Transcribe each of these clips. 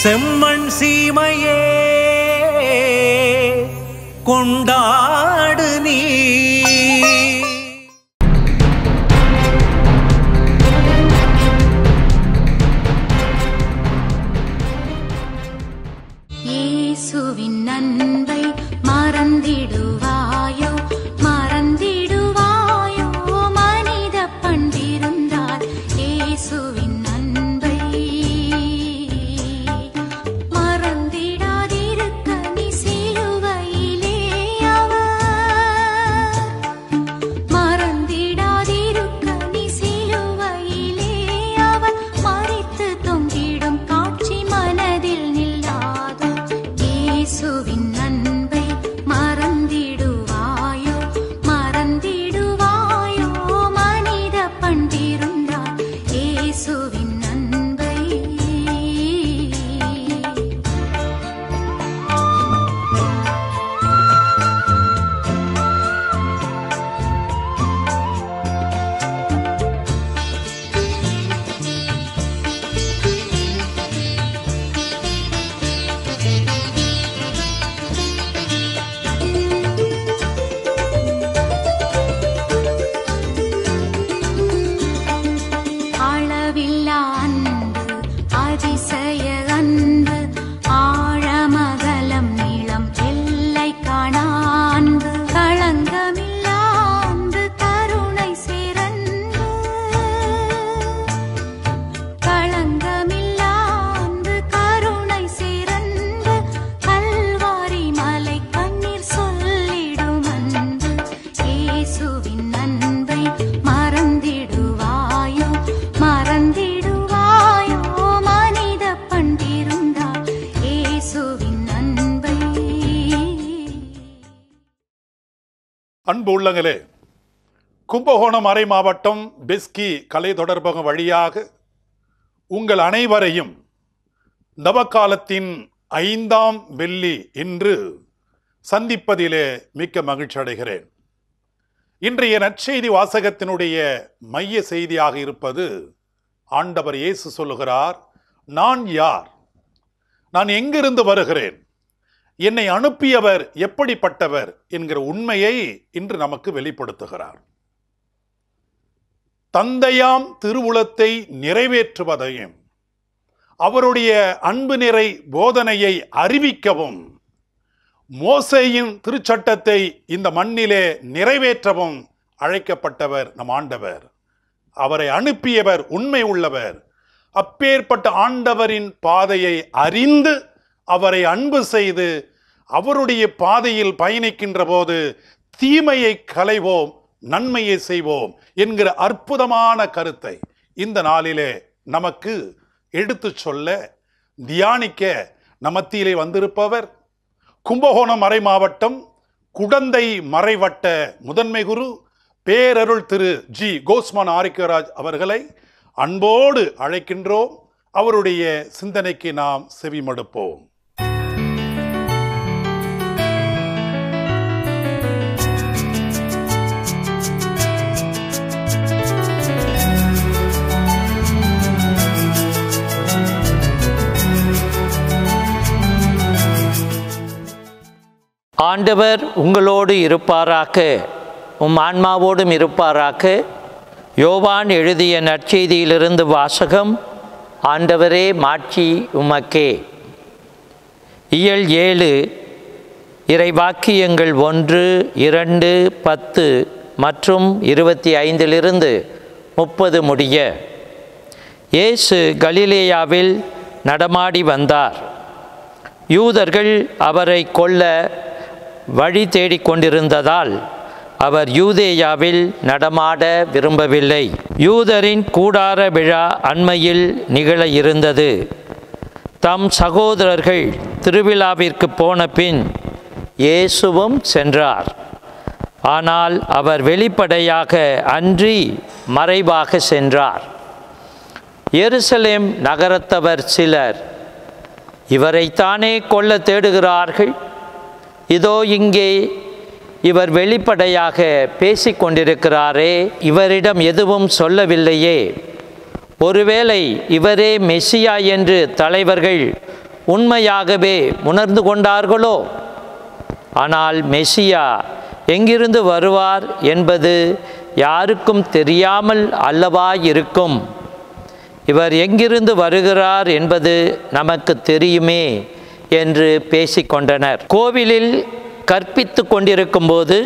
செம்மண் சீமையே கொண்டாடு நீ. இயேசுவின் அன்பை மறந்திடுவாயோ மறந்திடுவாயோ மனித பண்டிருந்தால் இயேசுவின் அன்பை மறந்திடாதிருக்க நீ சிலுவையிலே அவர் மறந்திடாதிருக்க நீ சிலுவையிலே அவர் மரித்து தொங்கிடும் காட்சி மனதில் நில்லாதோ. இயேசுவின் அன்பை மறந்திடுவாயோ மறந்திடுவாயோ மனித பண்டிருந்தால் இயேசுவின் அன்பை. அளவில்லா அன்பு அதிசய அன்பு ஆழமகலம் நீளம் எல்லை காணா அன்பு களங்கமில்லா அன்பு கருணை சிறந்து களங்கமில்லா அன்பு கருணை சிறந்து கல்வாரி மலை கண்ணீர் சொல்லிடும் அன்பு. இயேசுவின் அன்பை மறந்திடுவாயோ மறந்திடுவாயோ மனித பண்டிருந்தால் இயேசுவின் அன்பை. அன்பு உள்ளங்களே, கும்பகோணம் மறை மாவட்டம் பெஸ்கி கலை தொடர்பகம் வழியாக உங்கள் அனைவரையும் நவகாலத்தின் 5ஆம் வெள்ளி இன்று சந்திப்பதிலே மிக்க மகிழ்ச்சி அடைகிறேன். இன்றைய நற்செய்தி வாசகத்தினுடைய மைய செய்தியாக இருப்பது, ஆண்டவர் இயேசு சொல்லுகிறார், நான் யார், நான் எங்கிருந்து வருகிறேன், என்னை அனுப்பியவர் எப்படிப்பட்டவர் என்கிற உண்மையை இன்று நமக்கு வெளிப்படுத்துகிறார். தந்தையாம் திருவுளத்தை நிறைவேற்றுவதையும் அவருடைய அன்பு நிறை போதனையை அறிவிக்கவும் மோசேயின் திருச்சட்டத்தை இந்த மண்ணிலே நிறைவேற்றவும் அழைக்கப்பட்டவர் நம் ஆண்டவர். அவரை அனுப்பியவர் உண்மை உள்ளவர். அப்பேற்பட்ட ஆண்டவரின் பாதையை அறிந்து அவரை அன்பு செய்து அவருடைய பாதையில் பயணிக்கின்ற போது தீமையை களைவோம், நன்மையை செய்வோம் என்கிற அற்புதமான கருத்தை இந்த நாளிலே நமக்கு எடுத்து சொல்ல தியானிக்க நமத்திலே வந்திருப்பவர் கும்பகோணம் மறை மாவட்டம் குடந்தை மறைவட்ட முதன்மை குரு பேரருள் திரு ஜி கோஸ்மான் ஆரோக்கியராஜ் அவர்களை அன்போடு அழைக்கின்றோம். அவருடைய சிந்தனைக்கு நாம் செவிமடுப்போம். ஆண்டவர் உங்களோடு இருப்பாராக, உம் ஆன்மாவோடும் இருப்பாராக. யோவான் எழுதிய நற்செய்தியிலிருந்து வாசகம். ஆண்டவரே மாட்சி உமக்கே. இயல் 7 இறைவாக்கியங்கள் 1, 2, 10 மற்றும் 25 30 முடிய. இயேசு கலிலேயாவில் நடமாடி வந்தார். யூதர்கள் அவரை கொல்ல வழி தேடிக்கொண்டிருந்ததால் அவர் யூதேயாவில் நடமாட விரும்பவில்லை. யூதரின் கூடார விழா அண்மையில் நிகழ இருந்தது. தம் சகோதரர்கள் திருவிழாவிற்கு போன பின் இயேசுவும் சென்றார். ஆனால் அவர் வெளிப்படையாக அன்றி மறைவாக சென்றார். எருசலேம் நகரத்தவர் சிலர், இவரைத்தானே கொல்ல தேடுகிறார்கள், இதோ இங்கே இவர் வெளிப்படையாக பேசிக்கொண்டிருக்கிறாரே, இவரிடம் எதுவும் சொல்லவில்லையே, ஒருவேளை இவரே மெசியா என்று தலைவர்கள் உண்மையாகவே உணர்ந்து கொண்டார்களோ? ஆனால் மெசியா எங்கிருந்து வருவார் என்பது யாருக்கும் தெரியாமல் அல்லவா இருக்கும். இவர் எங்கிருந்து வருகிறார் என்பது நமக்கு தெரியுமே என்று பேசிக்கொண்டனர். கோவிலில் கற்பித்து கொண்டிருக்கும்போது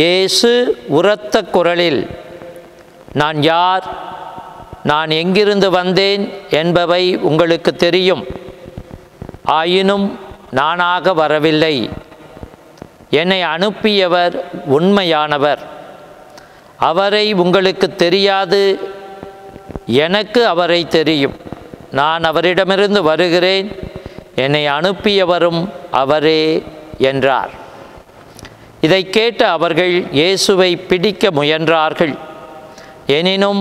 இயேசு உரத்த குரலில், நான் யார், நான் எங்கிருந்து வந்தேன் என்பவை உங்களுக்கு தெரியும். ஆயினும் நானாக வரவில்லை. என்னை அனுப்பியவர் உண்மையானவர். அவரை உங்களுக்கு தெரியாது, எனக்கு அவரை தெரியும். நான் அவரிடமிருந்து வருகிறேன், என்னை அனுப்பியவரும் அவரே என்றார். இதை கேட்ட அவர்கள் இயேசுவை பிடிக்க முயன்றார்கள். எனினும்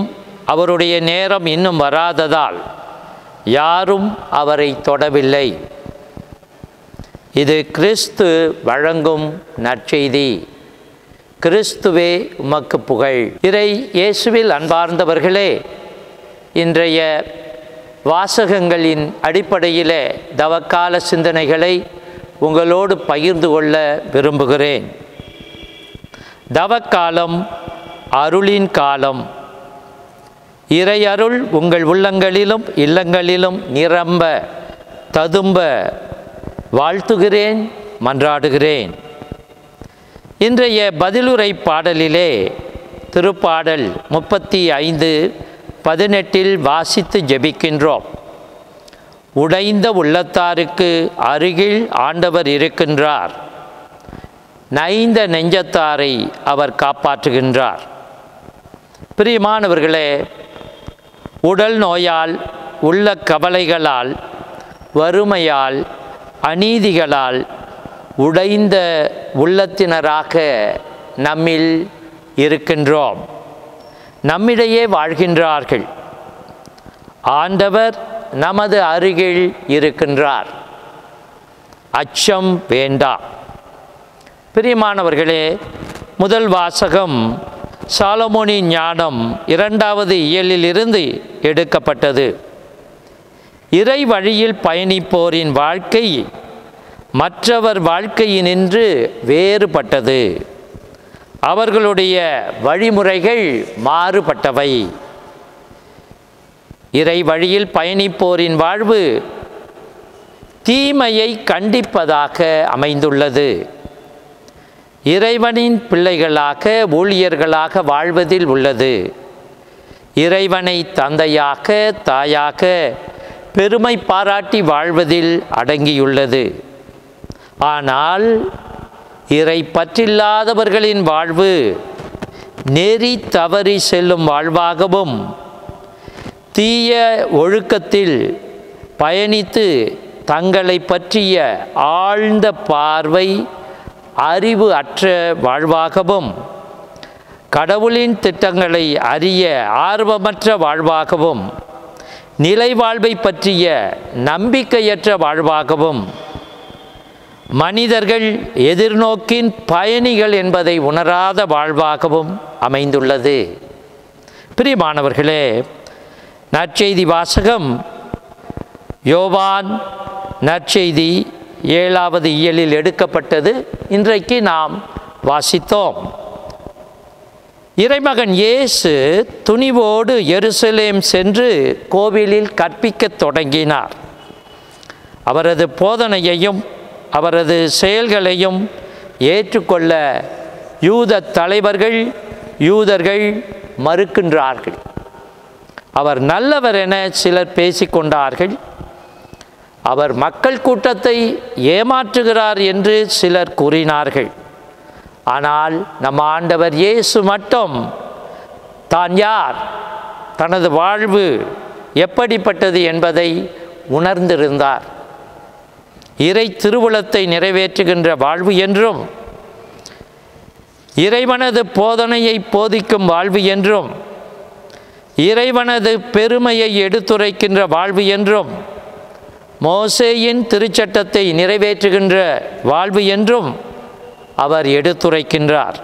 அவருடைய நேரம் இன்னும் வராததால் யாரும் அவரை தொடவில்லை. இது கிறிஸ்து வழங்கும் நற்செய்தி. கிறிஸ்துவே உமக்கு புகழ். இறை இயேசுவில் அன்பார்ந்தவர்களே, இன்றைய வாசகங்களின் அடிப்படையில் தவக்கால சிந்தனைகளை உங்களோடு பகிர்ந்து கொள்ள விரும்புகிறேன். தவக்காலம் அருளின் காலம். இறை அருள் உங்கள் உள்ளங்களிலும் இல்லங்களிலும் நிரம்ப ததும்ப வாழ்த்துகிறேன், மன்றாடுகிறேன். இன்றைய பதிலுரை பாடலிலே திருப்பாடல் 35:18 வாசித்து ஜெபிக்கின்றோம். உடைந்த உள்ளத்தாருக்கு அருகில் ஆண்டவர் இருக்கின்றார், நைந்த நெஞ்சத்தாரை அவர் காப்பாற்றுகின்றார். பிரியமானவர்களே, உடல் நோயால், உள்ள கவலைகளால், வறுமையால், அநீதிகளால் உடைந்த உள்ளத்தினராக நம்மில் இருக்கின்றோம். நம்மிடையே வாழ்கின்றார்கள். ஆண்டவர் நமது அருகில் இருக்கின்றார். அச்சம் வேண்டாம். பிரியமானவர்களே, முதல் வாசகம் சாலமோனின் ஞானம் 2வது இயலிலிருந்து எடுக்கப்பட்டது. இறை வழியில் பயணிப்போரின் வாழ்க்கை மற்றவர் வாழ்க்கையினின்று வேறுபட்டது. அவர்களுடைய வழிமுறைகள் மாறுபட்டவை. இறை வழியில் பயணிப்போரின் வாழ்வு தீமையை கண்டிப்பதாக அமைந்துள்ளது. இறைவனின் பிள்ளைகளாக, ஊழியர்களாக வாழ்வதில் உள்ளது. இறைவனை தந்தையாக, தாயாக பெருமை பாராட்டி வாழ்வதில் அடங்கியுள்ளது. ஆனால் இறை பற்றில்லாதவர்களின் வாழ்வு நெறி தவறி செல்லும் வாழ்வாகவும், தீய ஒழுக்கத்தில் பயணித்து தங்களை பற்றிய ஆழ்ந்த பார்வை, அறிவு அற்ற வாழ்வாகவும், கடவுளின் திட்டங்களை அறிய ஆர்வமற்ற வாழ்வாகவும், நிலை வாழ்வை பற்றிய நம்பிக்கையற்ற வாழ்வாகவும், மனிதர்கள் எதிர்நோக்கின் பயணிகள் என்பதை உணராத வாழ்வாகவும் அமைந்துள்ளது. பிரியமானவர்களே, நற்செய்தி வாசகம் யோவான் நற்செய்தி 7வது இயலில் எடுக்கப்பட்டது. இன்றைக்கு நாம் வாசித்தோம். இறைமகன் இயேசு துணிவோடு எருசலேம் சென்று கோவிலில் கற்பிக்கத் தொடங்கினார். அவரது போதனையையும் அவரது செயல்களையும் ஏற்றுக்கொள்ள யூத தலைவர்கள், யூதர்கள் மறுக்கின்றார்கள். அவர் நல்லவர் என சிலர் பேசிக்கொண்டார்கள். அவர் மக்கள் கூட்டத்தை ஏமாற்றுகிறார் என்று சிலர் கூறினார்கள். ஆனால் நம் ஆண்டவர் இயேசு மட்டும் தான் யார், தனது வாழ்வு எப்படிப்பட்டது என்பதை உணர்ந்திருந்தார். இறை திருவுளத்தை நிறைவேற்றுகின்ற வாழ்வு என்றும், இறைவனது போதனையை போதிக்கும் வாழ்வு என்றும், இறைவனது பெருமையை எடுத்துரைக்கின்ற வாழ்வு என்றும், மோசேயின் திருச்சட்டத்தை நிறைவேற்றுகின்ற வாழ்வு என்றும் அவர் எடுத்துரைக்கின்றார்.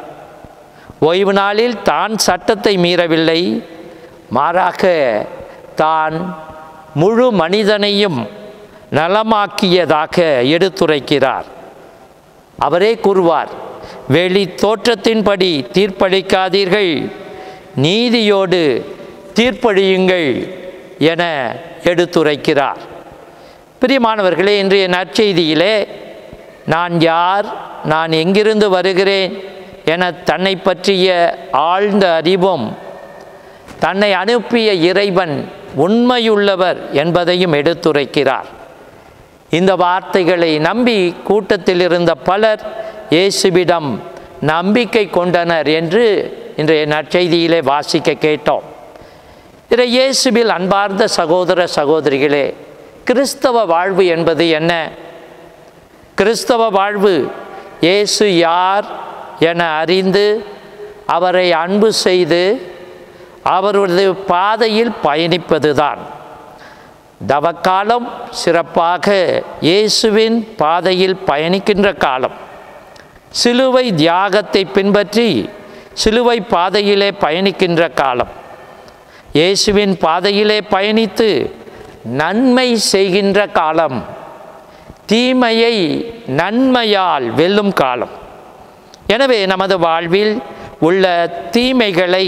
ஓய்வு நாளில் தான் சட்டத்தை மீறவில்லை, மாறாக தான் முழு மனிதனையும் நலமாக்கியதாக எடுத்துரைக்கிறார். அவரே கூறுவார், வெளி தோற்றத்தின்படி தீர்ப்பளிக்காதீர்கள், நீதியோடு தீர்ப்பளியுங்கள் என எடுத்துரைக்கிறார். பிரியமானவர்களே, இன்றைய நற்செய்தியிலே நான் யார், நான் எங்கிருந்து வருகிறேன் என தன்னை பற்றிய ஆழ்ந்த அறிவும், தன்னை அனுப்பிய இறைவன் உண்மையுள்ளவர் என்பதையும் எடுத்துரைக்கிறார். இந்த வார்த்தைகளை நம்பி கூட்டத்தில் இருந்த பலர் இயேசுவிடம் நம்பிக்கை கொண்டனர் என்று இன்றைய நற்செய்தியிலே வாசிக்க கேட்டோம். இதை இயேசுவில் அன்பார்ந்த சகோதர சகோதரிகளே, கிறிஸ்தவ வாழ்வு என்பது என்ன? கிறிஸ்தவ வாழ்வு இயேசு யார் என அறிந்து அவரை அன்பு செய்து அவரது பாதையில் பயணிப்பதுதான். தவக்காலம் சிறப்பாக இயேசுவின் பாதையில் பயணிக்கின்ற காலம். சிலுவை தியாகத்தை பின்பற்றி சிலுவை பாதையிலே பயணிக்கின்ற காலம். இயேசுவின் பாதையிலே பயணித்து நன்மை செய்கின்ற காலம். தீமையை நன்மையால் வெல்லும் காலம். எனவே நமது வாழ்வில் உள்ள தீமைகளை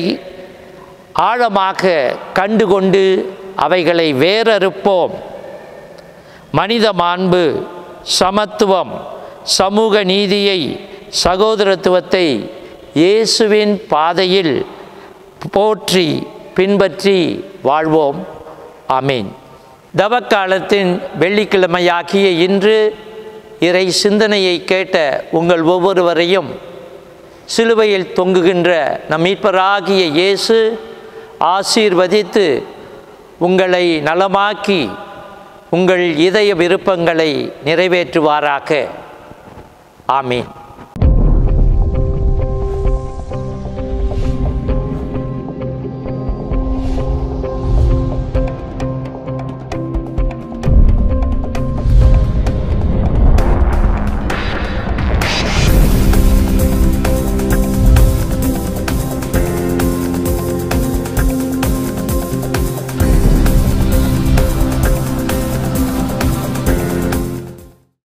ஆழமாக கண்டுகொண்டு அவைகளை வேரறுப்போம். மனித மாண்பு, சமத்துவம், சமூக நீதியை, சகோதரத்துவத்தை இயேசுவின் பாதையில் போற்றி பின்பற்றி வாழ்வோம். ஆமீன். தவக்காலத்தின் வெள்ளிக்கிழமையாகிய இன்று இறை சிந்தனையை கேட்ட உங்கள் ஒவ்வொருவரையும் சிலுவையில் தொங்குகின்ற நம் மீட்பராகிய இயேசு ஆசீர்வதித்து உங்களை நலமாக்கி உங்கள் இதய விருப்பங்களை நிறைவேற்றுவாராக. ஆமீன்.